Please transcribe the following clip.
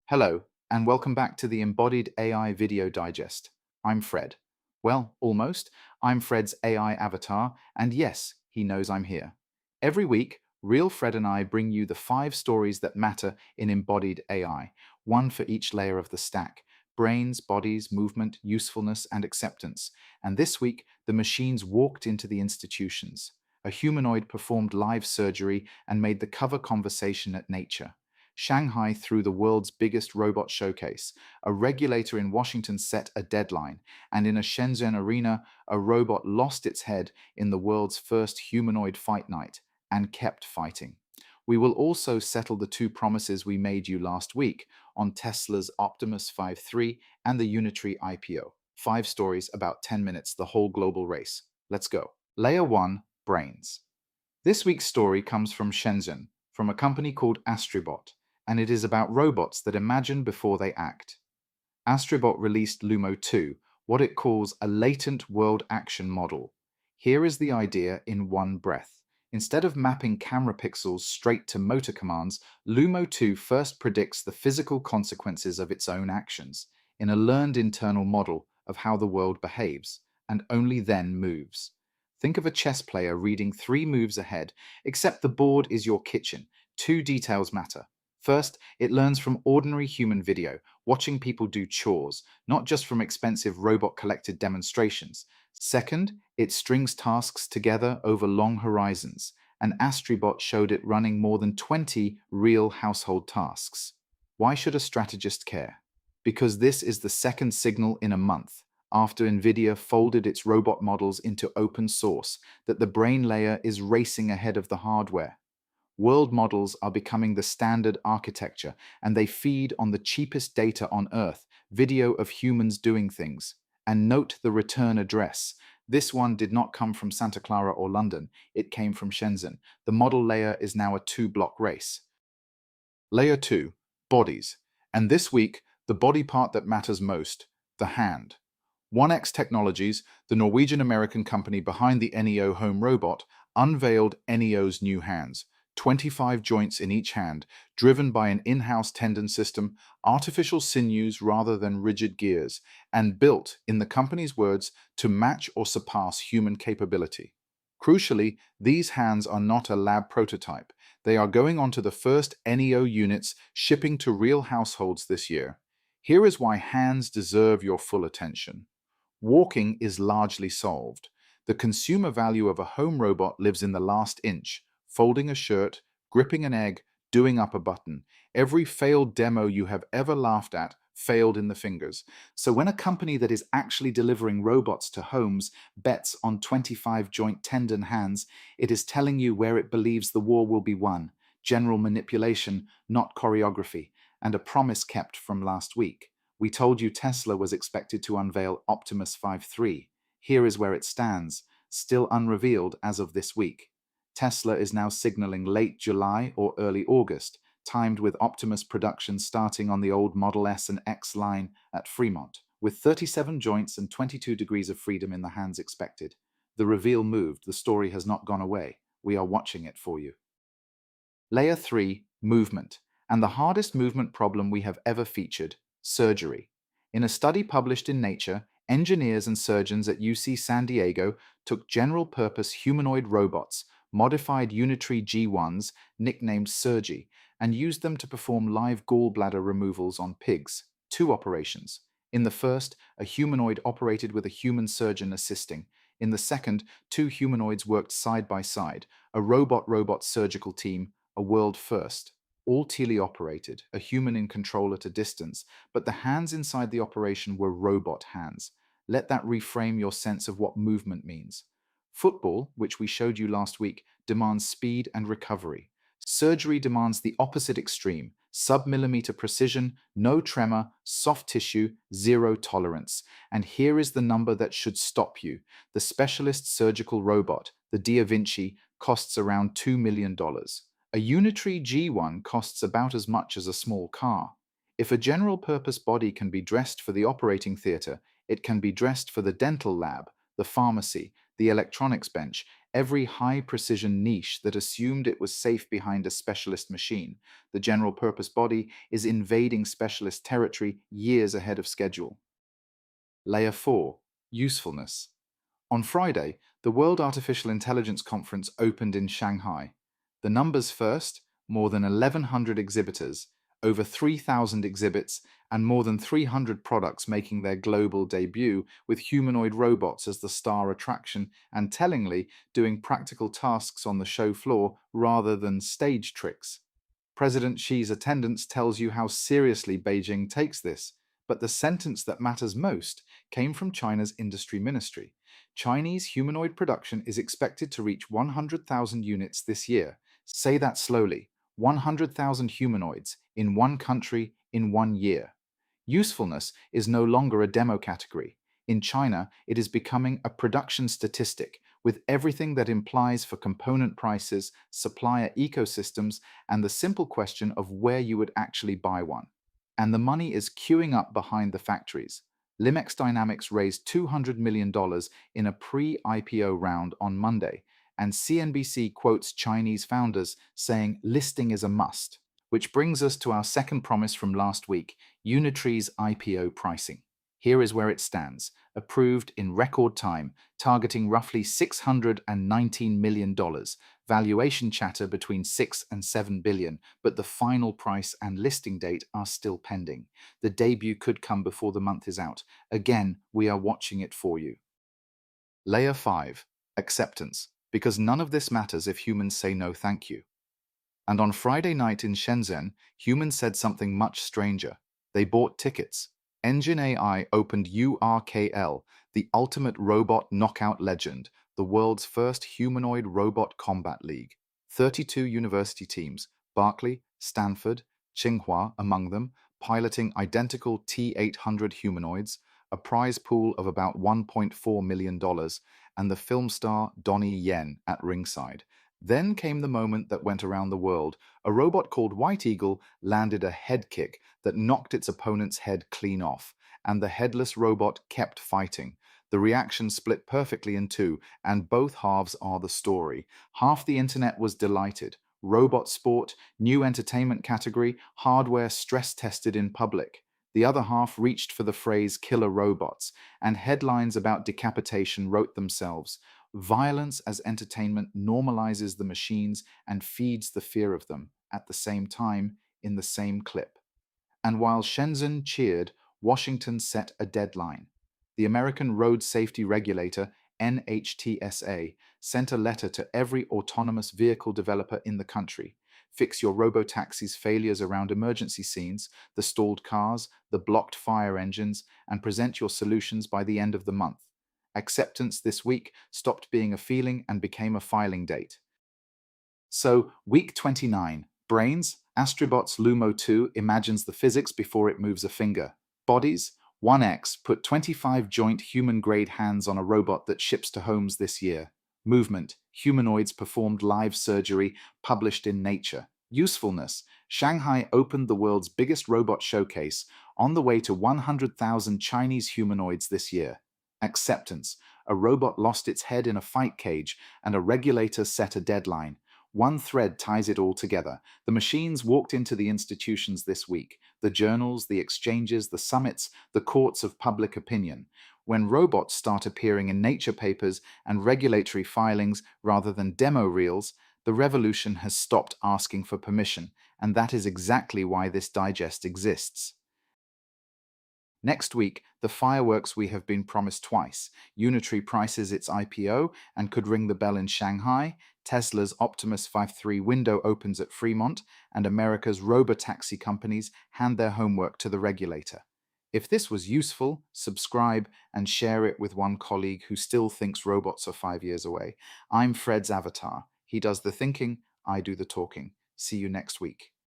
Hello, and welcome back to the Embodied AI Video Digest. I'm Fred. Well, almost. I'm Fred's AI avatar, and yes, he knows I'm here. Every week, Real Fred and I bring you the 5 stories that matter in embodied AI, one for each layer of the stack: brains, bodies, movement, usefulness, and acceptance. And this week, the machines walked into the institutions. A humanoid performed live surgery and made the cover conversation at Nature. Shanghai threw the world's biggest robot showcase. A regulator in Washington set a deadline, and in a Shenzhen arena, a robot lost its head in the world's first humanoid fight night and kept fighting. We will also settle the 2 promises we made you last week on Tesla's Optimus 5.3 and the Unitary IPO. 5 stories, about 10 minutes, the whole global race. Let's go. Layer 1: Brains. This week's story comes from Shenzhen, from a company called Astribot, and it is about robots that imagine before they act. Astribot released Lumo 2, what it calls a latent world action model. Here is the idea in one breath. Instead of mapping camera pixels straight to motor commands, Lumo 2 first predicts the physical consequences of its own actions in a learned internal model of how the world behaves, and only then moves. Think of a chess player reading 3 moves ahead, except the board is your kitchen. 2 details matter. First, it learns from ordinary human video, watching people do chores, not just from expensive robot-collected demonstrations. Second, it strings tasks together over long horizons, and Astribot showed it running more than 20 real household tasks. Why should a strategist care? Because this is the second signal in a month, after NVIDIA folded its robot models into open source, that the brain layer is racing ahead of the hardware. World models are becoming the standard architecture, and they feed on the cheapest data on Earth, video of humans doing things. And note the return address. This one did not come from Santa Clara or London, it came from Shenzhen. The model layer is now a 2 block race. Layer 2: Bodies. And this week, the body part that matters most: the hand. 1X Technologies, the Norwegian-American company behind the NEO home robot, unveiled NEO's new hands. 25 joints in each hand, driven by an in-house tendon system, artificial sinews rather than rigid gears, and built, in the company's words, to match or surpass human capability. Crucially, these hands are not a lab prototype. They are going onto the first NEO units shipping to real households this year. Here is why hands deserve your full attention. Walking is largely solved. The consumer value of a home robot lives in the last inch: folding a shirt, gripping an egg, doing up a button. Every failed demo you have ever laughed at failed in the fingers. So when a company that is actually delivering robots to homes bets on 25 joint tendon hands, it is telling you where it believes the war will be won: general manipulation, not choreography, and a promise kept from last week. We told you Tesla was expected to unveil Optimus 5.3. Here is where it stands, still unrevealed as of this week. Tesla is now signaling late July or early August, timed with Optimus production starting on the old Model S and X line at Fremont, with 37 joints and 22 degrees of freedom in the hands expected. The reveal moved, the story has not gone away. We are watching it for you. Layer 3: Movement, and the hardest movement problem we have ever featured: surgery. In a study published in Nature, engineers and surgeons at UC San Diego took general-purpose humanoid robots, modified Unitary G1s, nicknamed Surgi, and used them to perform live gallbladder removals on pigs. 2 operations. In the first, a humanoid operated with a human surgeon assisting. In the second, 2 humanoids worked side by side, a robot-robot surgical team, a world first. All teleoperated, a human in control at a distance, but the hands inside the operation were robot hands. Let that reframe your sense of what movement means. Football, which we showed you last week, demands speed and recovery. Surgery demands the opposite extreme: sub-millimeter precision, no tremor, soft tissue, zero tolerance. And here is the number that should stop you. The specialist surgical robot, the Da Vinci, costs around $2 million. A Unitary G1 costs about as much as a small car. If a general-purpose body can be dressed for the operating theater, it can be dressed for the dental lab, the pharmacy, The electronics bench, every high-precision niche that assumed it was safe behind a specialist machine. The general-purpose body is invading specialist territory years ahead of schedule. Layer 4. Usefulness. On Friday, the World Artificial Intelligence Conference opened in Shanghai. The numbers first: more than 1,100 exhibitors, over 3,000 exhibits, and more than 300 products making their global debut, with humanoid robots as the star attraction and, tellingly, doing practical tasks on the show floor rather than stage tricks. President Xi's attendance tells you how seriously Beijing takes this. But the sentence that matters most came from China's industry ministry. Chinese humanoid production is expected to reach 100,000 units this year. Say that slowly: 100,000 humanoids in one country in 1 year. Usefulness is no longer a demo category. In China, it is becoming a production statistic, with everything that implies for component prices, supplier ecosystems, and the simple question of where you would actually buy one. And the money is queuing up behind the factories. Limex Dynamics raised $200 million in a pre-IPO round on Monday, and CNBC quotes Chinese founders saying listing is a must. Which brings us to our second promise from last week: Unitree's IPO pricing. Here is where it stands, approved in record time, targeting roughly $619 million. Valuation chatter between 6 and 7 billion, but the final price and listing date are still pending. The debut could come before the month is out. Again, we are watching it for you. Layer 5. Acceptance. Because none of this matters if humans say no thank you. And on Friday night in Shenzhen, humans said something much stranger. They bought tickets. Engine AI opened URKL, the ultimate robot knockout legend, the world's first humanoid robot combat league. 32 university teams, Berkeley, Stanford, Tsinghua among them, piloting identical T-800 humanoids, a prize pool of about $1.4 million, and the film star Donnie Yen at ringside. Then came the moment that went around the world. A robot called White Eagle landed a head kick that knocked its opponent's head clean off, and the headless robot kept fighting. The reaction split perfectly in two, and both halves are the story. Half the internet was delighted. Robot sport, new entertainment category, hardware stress-tested in public. The other half reached for the phrase killer robots, and headlines about decapitation wrote themselves. Violence as entertainment normalizes the machines and feeds the fear of them at the same time in the same clip. And while Shenzhen cheered, Washington set a deadline. The American road safety regulator, NHTSA, sent a letter to every autonomous vehicle developer in the country. Fix your robotaxi's failures around emergency scenes, the stalled cars, the blocked fire engines, and present your solutions by the end of the month. Acceptance this week stopped being a feeling and became a filing date. So, week 29. Brains, Astrobot's Lumo 2 imagines the physics before it moves a finger. Bodies, 1X put 25 joint human-grade hands on a robot that ships to homes this year. Movement, humanoids performed live surgery, published in Nature. Usefulness, Shanghai opened the world's biggest robot showcase, on the way to 100,000 Chinese humanoids this year. Acceptance, a robot lost its head in a fight cage, and a regulator set a deadline. One thread ties it all together. The machines walked into the institutions this week: the journals, the exchanges, the summits, the courts of public opinion. When robots start appearing in nature papers and regulatory filings rather than demo reels, the revolution has stopped asking for permission, and that is exactly why this digest exists. Next week, the fireworks we have been promised twice. Unitree prices its IPO and could ring the bell in Shanghai. Tesla's Optimus 5.3 window opens at Fremont, and America's robotaxi companies hand their homework to the regulator. If this was useful, subscribe and share it with one colleague who still thinks robots are 5 years away. I'm Fred's avatar. He does the thinking, I do the talking. See you next week.